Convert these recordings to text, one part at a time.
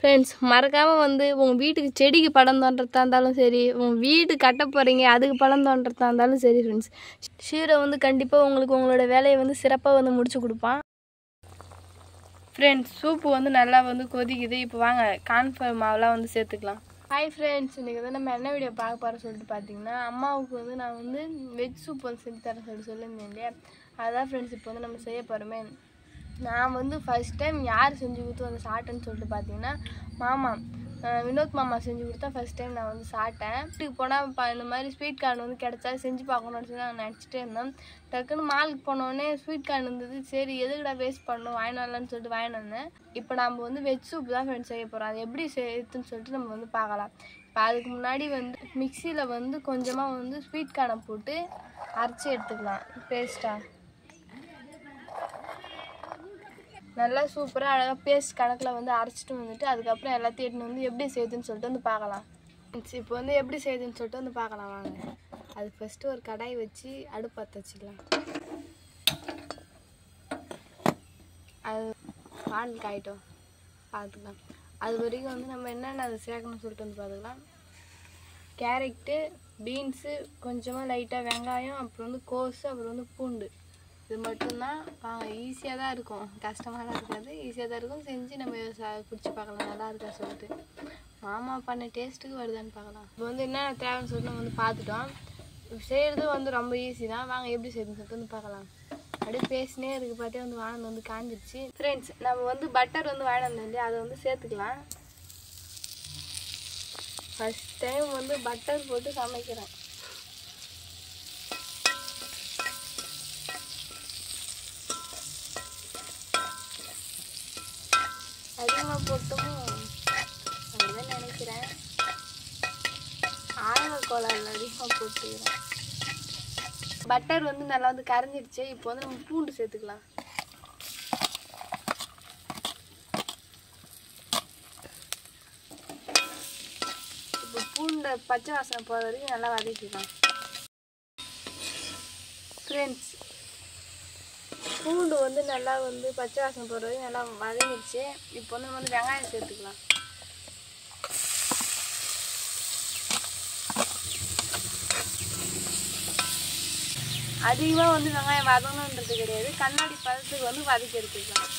Friends மறக்காமல் வந்து உங்கள் வீட்டுக்கு செடிக்கு படம் தோன்றதா இருந்தாலும் சரி, உங்கள் வீடு கட்ட போகிறீங்க அதுக்கு படம் தோன்றதா இருந்தாலும் சரி ஃப்ரெண்ட்ஸ், ஷீரோ வந்து கண்டிப்பாக உங்களுக்கு உங்களோட வேலையை வந்து சிறப்பாக வந்து முடிச்சு கொடுப்பான். ஃப்ரெண்ட்ஸ் சூப்பு வந்து நல்லா வந்து கொதிக்குது. இப்போ வாங்க கார்ன்ஃப்ளவர் மாவுலாம் வந்து சேர்த்துக்கலாம். ஹாய் ஃப்ரெண்ட்ஸ், இன்றைக்கி வந்து நம்ம என்ன வீடியோ பார்க்க போகிறோம் சொல்லிட்டு பார்த்தீங்கன்னா, அம்மாவுக்கு வந்து நான் வந்து வெஜ் சூப் வந்து செஞ்சு தரேன் சொல்லியிருந்தேன் இல்லையா, அதான் ஃப்ரெண்ட்ஸ் இப்போ வந்து நம்ம செய்ய போகிறோமே. நான் வந்து ஃபஸ்ட் டைம் யார் செஞ்சு கொடுத்து வந்து சாப்பிட்டேன்னு சொல்லிட்டு பார்த்தீங்கன்னா, மாமா வினோத் மாமா செஞ்சு கொடுத்தா ஃபஸ்ட் டைம் நான் வந்து சாப்பிட்டேன். வீட்டுக்கு போனால் இந்த மாதிரி ஸ்வீட் கார்ன் வந்து கிடச்சா செஞ்சு பார்க்கணுன்னு சொல்லி நான் நினச்சிட்டே இருந்தேன். டக்குன்னு மாலுக்கு போனோடனே ஸ்வீட் கார்ன் இருந்தது. சரி எதுக்குடா வேஸ்ட் பண்ணணும், வாங்கிட்டு வரலான்னு சொல்லிட்டு வாங்கிட்டு வந்தேன். இப்போ நம்ம வந்து வெஜ் சூப் தான் ஃப்ரெண்ட்ஸ் செய்ய போகிறோம். அது எப்படி செய்யுதுன்னு சொல்லிட்டு நம்ம வந்து பார்க்கலாம். இப்போ அதுக்கு முன்னாடி வந்து மிக்சியில் வந்து கொஞ்சமாக வந்து ஸ்வீட் கார்னை போட்டு அரைச்சி எடுத்துக்கலாம் பேஸ்ட்டாக. நல்லா சூப்பராக அழகாக பேஸ்ட் கணக்கில் வந்து அரைச்சிட்டு வந்துட்டு அதுக்கப்புறம் எல்லாத்தையும் எடுத்துன்னு வந்து எப்படி செய்யுதுன்னு சொல்லிட்டு வந்து பார்க்கலாம். இப்போ வந்து எப்படி செய்யுதுன்னு சொல்லிட்டு வந்து பார்க்கலாம் வாங்க. அது ஃபஸ்ட்டு ஒரு கடாய் வச்சு அடுப்பு பற்ற வச்சுக்கலாம். அது வானல் காயிட்டோம் பார்த்துக்கலாம். அது வரைக்கும் வந்து நம்ம என்னென்ன அதை சேர்க்கணும்னு சொல்லிட்டு வந்து பார்த்துக்கலாம். கேரட்டு, பீன்ஸு, கொஞ்சமாக லைட்டாக வெங்காயம், அப்புறம் வந்து கோஸு, அப்புறம் வந்து பூண்டு. இது மட்டும்தான். ஈஸியாக தான் இருக்கும், கஷ்டமாலாம் இருக்காது, ஈஸியாக தான் இருக்கும். செஞ்சு நம்ம குடிச்சு பார்க்கலாம் நல்லா இருக்கா சொல்லிட்டு. மாமா பண்ண டேஸ்ட்டுக்கு வருதான்னு பார்க்கலாம். இப்போ வந்து என்னென்ன தேவைன்னு சொல்லிட்டு நம்ம வந்து பார்த்துட்டோம். செய்கிறது வந்து ரொம்ப ஈஸி தான். வாங்க எப்படி செய்யுதுன்னு சொல்லிட்டு வந்து பார்க்கலாம். அப்படியே பேசினே இருக்குது பார்த்தே வந்து வானல் வந்து காஞ்சிடுச்சு. ஃப்ரெண்ட்ஸ் நம்ம வந்து பட்டர் வந்து வாங்கிட்டு வந்தோம் இல்லையா, அதை வந்து சேர்த்துக்கலாம். ஃபஸ்ட் டைம் வந்து பட்டர் போட்டு சமைக்கிறேன். அதிகமாக போட்டோமோ அதுதான் நினைக்கிறேன். ஆர்வக்கோளாறுல அதிகமாக போட்டுக்கிறேன். பட்டர் வந்து நல்லா வந்து கரைஞ்சிடுச்சு. இப்போ வந்து நம்ம பூண்டு சேர்த்துக்கலாம். இப்போ பூண்டை பச்சை வாசனை போகிற வரைக்கும் நல்லா வதக்கிக்கலாம். ஃப்ரெண்ட்ஸ் பூண்டு வந்து நல்லா வந்து பச்சை வாசனை போகிற வரைக்கும் நல்லா வதங்கிடுச்சு. இப்போ வந்து நம்ம வந்து வெங்காயம் சேர்த்துக்கலாம். அதிகமாக வந்து வெங்காயம் வதங்கணுன்றது கிடையாது, கண்ணாடி பதத்துக்கு வந்து வதக்கி எடுத்துக்கலாம்.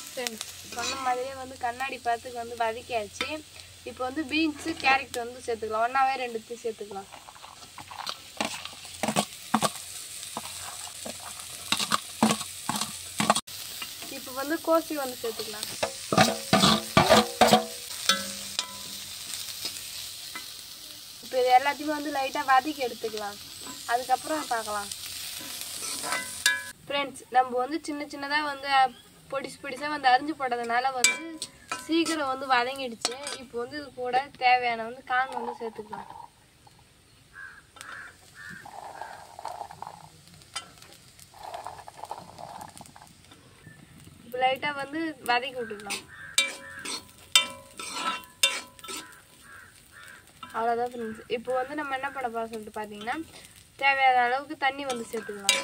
ஃப்ரெண்ட்ஸ் சொன்ன மாதிரியே வந்து கண்ணாடி பதத்துக்கு வந்து வதக்கியாச்சு. இப்போ வந்து பீன்ஸு, கேரட் வந்து சேர்த்துக்கலாம். ஒன்றாவே ரெண்டுத்தையும் சேர்த்துக்கலாம். இப்போ வந்து கோஸி வந்து சேர்த்துக்கலாம். இப்போ இது எல்லாத்தையுமே வந்து லைட்டாக வதக்கி எடுத்துக்கலாம். அதுக்கப்புறம் பார்க்கலாம். ஃப்ரெண்ட்ஸ் நம்ம வந்து சின்ன சின்னதாக வந்து பொடிசாக வந்து அரிஞ்சு போட்டதுனால வந்து சீக்கிரம் வந்து வதங்கிடுச்சு. இப்போ வந்து இது கூட தேவையான வந்து கார்ன் வந்து சேர்த்துக்கலாம். இப்போ லைட்டாக வந்து வதக்கி விட்டுக்கலாம். அவ்வளோதான் ஃப்ரெண்ட்ஸ். இப்போ வந்து நம்ம என்ன பண்ண போகிறோம் சொல்லிட்டு பார்த்தீங்கன்னா, தேவையான அளவுக்கு தண்ணி வந்து சேர்த்துக்கலாம்.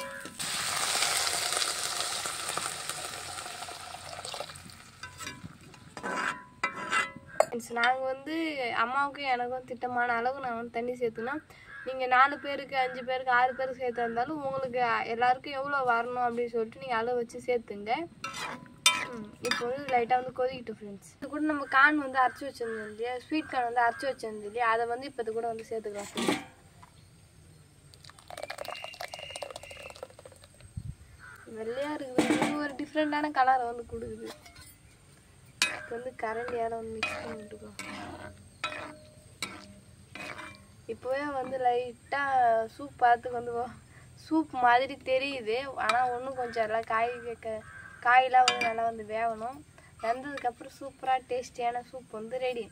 நாங்கள் வந்து அம்மாவுக்கும் எனக்கும் திட்டமான அளவு நான் வந்து தண்ணி சேர்த்துனா, நீங்கள் 4 பேருக்கு 5 பேருக்கு 6 பேருக்கு சேர்த்தா இருந்தாலும் உங்களுக்கு எல்லாருக்கும் எவ்வளோ வரணும் அப்படின்னு சொல்லிட்டு நீங்கள் அளவு வச்சு சேர்த்துங்க. இப்போ வந்து லைட்டாக வந்து கொதிக்கிட்டு ஃப்ரெண்ட்ஸ். இது கூட நம்ம கார்ன் வந்து அரைச்சி வச்சிருந்தோம் இல்லையா, ஸ்வீட் கார்ன் வந்து அரைச்சி வச்சிருந்தோம் இல்லையா, அதை வந்து இப்போ இது கூட வந்து சேர்த்துக்கலாம் ஃப்ரெண்ட்ஸ். வெள்ளையாக இருக்குது, இது ஒரு டிஃப்ரெண்ட்டான கலரை வந்து கொடுக்குது. இப்போ வந்து கரண்டியால் வந்து மிக்ஸ் பண்ணிட்டுருக்கோம். இப்போவே வந்து லைட்டாக சூப் பார்த்துக்கு வந்து சூப் மாதிரி தெரியுது. ஆனால் ஒன்றும் கொஞ்சம் எல்லாம் காயெலாம் வந்து நல்லா வந்து வேகணும். வெந்ததுக்கப்புறம் சூப்பராக டேஸ்டியான சூப் வந்து ரெடி.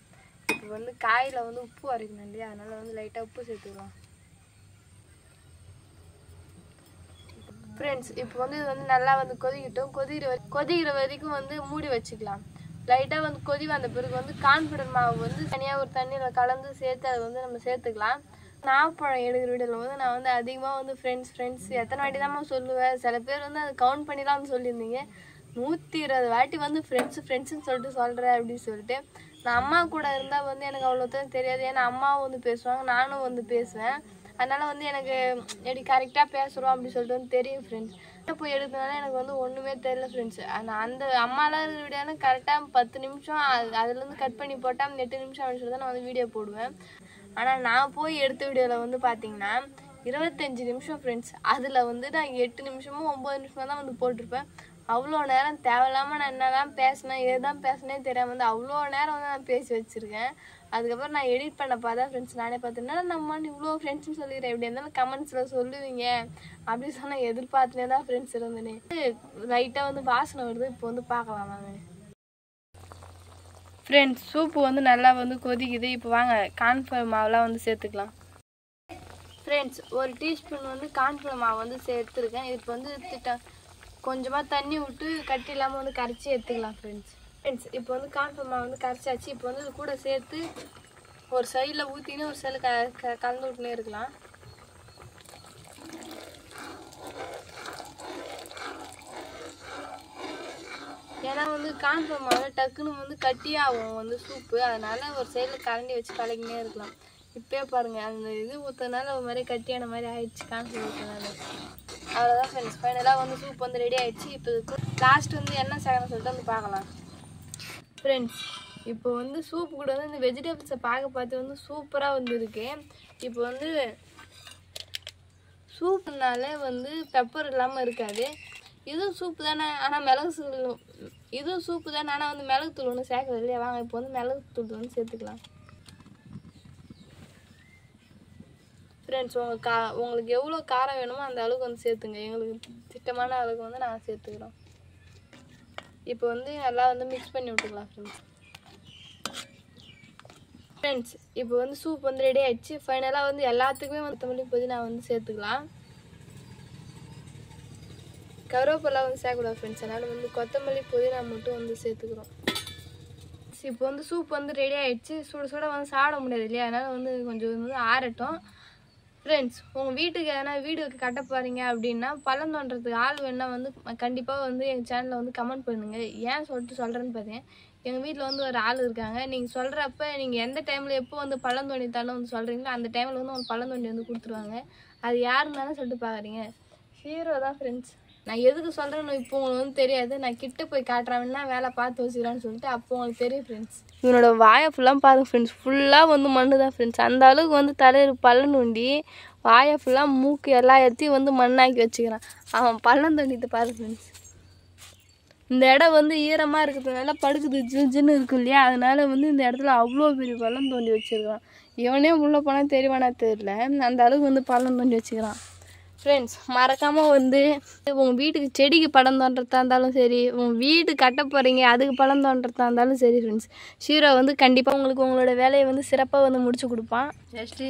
இப்போ வந்து காயில் வந்து உப்பு வரைக்கணும் இல்லையா, அதனால் வந்து லைட்டாக உப்பு சேர்த்துக்கலாம். ஃப்ரெண்ட்ஸ் இப்போ வந்து இது வந்து நல்லா வந்து கொதிக்கிட்டோம். கொதிக்கிற வரைக்கும் வந்து மூடி வச்சுக்கலாம். லைட்டாக வந்து கொதி வந்த பிறகு வந்து கார்ன்ஃப்ளவர் மாவு வந்து தனியாக ஒரு தண்ணியில் கலந்து சேர்த்து அதை வந்து நம்ம சேர்த்துக்கலாம். நாவப்பழம் எடுக்கிற வீடியோவில் வந்து நான் வந்து அதிகமாக வந்து ஃப்ரெண்ட்ஸ் எத்தனை வாட்டி தான் சொல்லுவேன். சில பேர் வந்து அதை கவுண்ட் பண்ணிலாம் வந்து சொல்லியிருந்தீங்க. 120 வாட்டி வந்து ஃப்ரெண்ட்ஸுன்னு சொல்லிட்டு சொல்கிறேன் அப்படின்னு சொல்லிட்டு. நான் அம்மா கூட இருந்தால் வந்து எனக்கு அவ்வளோதான் தெரியாது. ஏன்னா அம்மாவும் வந்து பேசுவாங்க, நானும் வந்து பேசுவேன். அதனால் வந்து எனக்கு எப்படி கரெக்டாக பேசுகிறோம் அப்படின்னு சொல்லிட்டு வந்து தெரியும் ஃப்ரெண்ட்ஸ். போய் எடுத்தனால எனக்கு வந்து ஒன்றுமே தெரியல ஃப்ரெண்ட்ஸ். நான் அந்த அம்மாலாம் இருக்கிற வீடியோனா கரெக்டாக 10 நிமிஷம் அதுலேருந்து கட் பண்ணி போட்டால் 8 நிமிஷம் அப்படின்னு சொல்லி தான் நான் வந்து வீடியோ போடுவேன். ஆனால் நான் போய் எடுத்த வீடியோவில் வந்து பார்த்தீங்கன்னா 25 நிமிஷம் ஃப்ரெண்ட்ஸ். அதில் வந்து நான் 8 நிமிஷமும் 9 நிமிஷமாக தான் வந்து போட்டிருப்பேன். அவ்வளோ நேரம் தேவையில்லாமல் நான் என்ன தான் பேசினேன் எதுதான் பேசினே தெரியாமல் வந்து அவ்வளோ நேரம் வந்து நான் பேசி வச்சுருக்கேன். அதுக்கப்புறம் நான் எடிட் பண்ண பார்த்தா ஃப்ரெண்ட்ஸ் நானே பார்த்தேன்னா நம்ம இவ்வளோ ஃப்ரெண்ட்ஸ்னு சொல்லிக்கிறேன், எப்படி இருந்தாலும் கமெண்ட்ஸில் சொல்லுவீங்க அப்படின்னு சொன்னால் எதிர்பார்த்துனே தான் ஃப்ரெண்ட்ஸ் இருந்தேனே. லைட்டாக வந்து வாசனை வருது. இப்போ வந்து பார்க்கலாம் வாங்க ஃப்ரெண்ட்ஸ். சூப்பு வந்து நல்லா வந்து கொதிக்குது. இப்போ வாங்க கார்ன்ஃப்ளவர் மாவுலாம் வந்து சேர்த்துக்கலாம் ஃப்ரெண்ட்ஸ். 1 டீஸ்பூன் வந்து கார்ன்ஃப்ளவர் மாவு வந்து சேர்த்துருக்கேன். இப்போ வந்து கொஞ்சமாக தண்ணி விட்டு கட்டி இல்லாமல் வந்து கரைச்சி எடுத்துக்கலாம் ஃப்ரெண்ட்ஸ். இப்போ வந்து கார்ன்ஃப்ளவர் மாவு வந்து கரைச்சாச்சு. இப்போ வந்து இது கூட சேர்த்து ஒரு சைடில் ஊற்றினு ஒரு சைடில் கலந்து விட்டுனே இருக்கலாம். ஏன்னா வந்து கார்ன்ஃப்ளவர் மாவு டக்குன்னு வந்து கட்டியாகும் வந்து சூப்பு. அதனால் ஒரு சைடில் கரண்டி வச்சு கலக்கினே இருக்கலாம். இப்போயே பாருங்கள் அந்த இது ஊற்றனால ஒரு மாதிரி கட்டியான மாதிரி ஆயிடுச்சு கார்ன்ஃப்ளவர் ஊற்றினால. அவ்வளோதான் ஃப்ரெண்ட்ஸ். ஃபைனலாக வந்து சூப் வந்து ரெடி ஆகிடுச்சு. இப்போ லாஸ்ட் வந்து என்ன சேர்க்கணும்னு சொல்லிட்டு வந்து பார்க்கலாம் ஃப்ரெண்ட்ஸ். இப்போ வந்து சூப்பு கூட வந்து இந்த வெஜிடபிள்ஸை பார்த்து வந்து சூப்பராக வந்து இருக்கு. இப்போ வந்து சூப்புனாலே வந்து பெப்பர் இல்லாமல் இருக்காது. இதுவும் சூப்பு தானே, ஆனால் இதுவும் சூப்பு தானே, ஆனால் வந்து மிளகுத்தூள் ஒன்று சேர்க்கறது இல்லையா. வாங்க இப்போ வந்து மிளகுத்தூள் வந்து சேர்த்துக்கலாம் ஃப்ரெண்ட்ஸ். உங்களுக்கு எவ்வளோ காரம் வேணுமோ அந்த அளவுக்கு வந்து சேர்த்துங்க. எங்களுக்கு திட்டமான அளவுக்கு வந்து நாங்கள் சேர்த்துக்கிறோம். இப்போ வந்து நல்லா வந்து மிக்ஸ் பண்ணி விட்டுக்கலாம் ஃப்ரெண்ட்ஸ். இப்போ வந்து சூப் வந்து ரெடி ஆயிடுச்சு. ஃபைனலாக வந்து எல்லாத்துக்குமே வந்து கொத்தமல்லி புதினா வந்து சேர்த்துக்கலாம். கருவேப்பிலை வந்து சேர்க்கக்கூடாது ஃப்ரெண்ட்ஸ். அதனால் வந்து கொத்தமல்லி புதினா மட்டும் வந்து சேர்த்துக்கிறோம். இப்போ வந்து சூப் வந்து ரெடி ஆகிடுச்சு. சுட வந்து சாப்பிட முடியாது இல்லையா, அதனால் வந்து கொஞ்சம் வந்து ஆறட்டும் ஃப்ரெண்ட்ஸ். உங்கள் வீட்டுக்கு எதனா வீடு கட்ட போகிறீங்க அப்படின்னா பள்ளம் தோண்டுறதுக்கு ஆள் வேணா வந்து கண்டிப்பாக வந்து எங்கள் சேனலில் வந்து கமெண்ட் பண்ணுங்கள். ஏன் சொல்கிறேன்னு பார்த்தீங்க, எங்கள் வீட்டில் வந்து ஒரு ஆள் இருக்காங்க. நீங்கள் சொல்கிறப்ப நீங்கள் எந்த டைமில் எப்போ வந்து பள்ளம் தோண்டித்தாலும் வந்து சொல்கிறீங்களோ அந்த டைமில் வந்து உங்களுக்கு பள்ளம் தோண்டி வந்து கொடுத்துருவாங்க. அது யாருந்தானே சொல்லிட்டு பார்க்குறீங்க, ஹீரோ தான் ஃப்ரெண்ட்ஸ். நான் எதுக்கு சொல்கிறேன்னு இப்போ உங்களுக்கு வந்து தெரியாது. நான் கிட்ட போய் காட்டுறாங்கன்னா வேலை பார்த்து வச்சுக்கிறான்னு சொல்லிட்டு அப்போ உங்களுக்கு தெரியும் ஃப்ரெண்ட்ஸ். இவனோட வாயை ஃபுல்லாக பாருங்க ஃப்ரெண்ட்ஸ். ஃபுல்லாக வந்து மண்ணு தான் ஃப்ரெண்ட்ஸ். அந்த அளவுக்கு வந்து தலையில் பள்ளம் தோண்டி வாயை ஃபுல்லாக மூக்கு எல்லா இடத்தையும் வந்து மண்ணாக்கி வச்சுக்கிறான். அவன் பள்ளம் தோண்டிட்டு பாரு ஃப்ரெண்ட்ஸ். இந்த இடம் வந்து ஈரமாக இருக்கிறதுனால படுக்குது ஜின்னு இருக்கும் இல்லையா, அதனால வந்து இந்த இடத்துல அவ்வளோ பெரிய பள்ளம் தோண்டி வச்சுருக்கான். இவனே உள்ளே போனால் தெரிவானா தெரியல, அந்த அளவுக்கு வந்து பள்ளம் தோண்டி வச்சுக்கிறான் ஃப்ரெண்ட்ஸ். மறக்காமல் வந்து உங்கள் வீட்டுக்கு செடிக்கு படம் தோன்றதா இருந்தாலும் சரி, உங்கள் வீடு கட்ட போகிறீங்க அதுக்கு படம் தோன்றதா இருந்தாலும் சரி ஃப்ரெண்ட்ஸ், ஷீரோ வந்து கண்டிப்பாக உங்களுக்கு உங்களோட வேலையை வந்து சிறப்பாக வந்து முடிச்சு கொடுப்பான். ஜஸ்ட்டு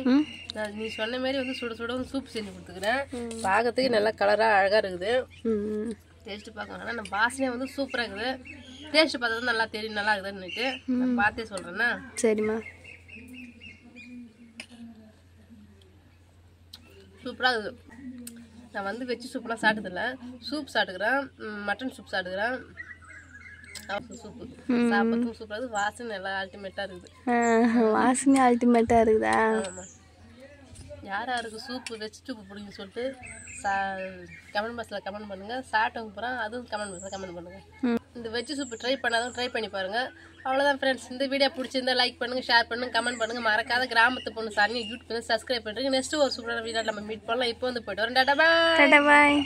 நான் நீ சொன்ன மாதிரி வந்து சுட வந்து சூப் செஞ்சு கொடுத்துக்கிறேன். பார்க்கறதுக்கு நல்லா கலராக அழகாக இருக்குது. டேஸ்ட்டு பார்க்கணும். ஆனால் நம்ம வாசனையாக வந்து சூப்பராக இருக்குது. டேஸ்ட்டு பார்த்தா நல்லா தெரியும் நல்லா இருக்குதுன்னுட்டு நான் பார்த்தே சொல்கிறேன்னா. சரிம்மா, சூப்பராக இருக்குது. நான் வந்து வெஜ்ஜு சூப்லாம் சாப்பிட்டதில்ல. சூப் சாப்பிட்டுக்கிறேன், மட்டன் சூப் சாப்பிட்டுக்கிறேன். சூப்பு சாப்பிட்றதுக்கும் சூப்பராக இருக்குது. வாசனை நல்லா அல்டிமேட்டாக இருக்குது. வாசனை அல்டிமேட்டாக இருக்குதா? ஆமாம். யார் யாருக்கு சூப்பு வெஜ் சூப்பு பிடிக்குன்னு சொல்லிட்டு கமெண்ட் பாக்ஸில் கமெண்ட் பண்ணுங்கள். சாப்பிட்டவங்க போகிறேன் அதுவும் கமெண்ட் பாக்ஸில் கமெண்ட் பண்ணுங்கள். இந்த வெஜ் சூப்பு ட்ரை பண்ணாதான் ட்ரை பண்ணி பாருங்கள். அவ்வளோதான் ஃப்ரெண்ட்ஸ். இந்த வீடியோ பிடிச்சிருந்தா லைக் பண்ணுங்கள், ஷேர் பண்ணுங்கள், கமெண்ட் பண்ணுங்கள். மறக்காத கிராமத்து பொண்ணு சாரிங்க யூடியூப் வந்து சப்ஸ்கிரைப் பண்ணுறீங்க. நெக்ஸ்ட்டு ஒரு சூப்பரான வீடியோ நம்ம மீட் பண்ணலாம். இப்போ வந்து போய்ட்டு வரேன். டாடா பாய்.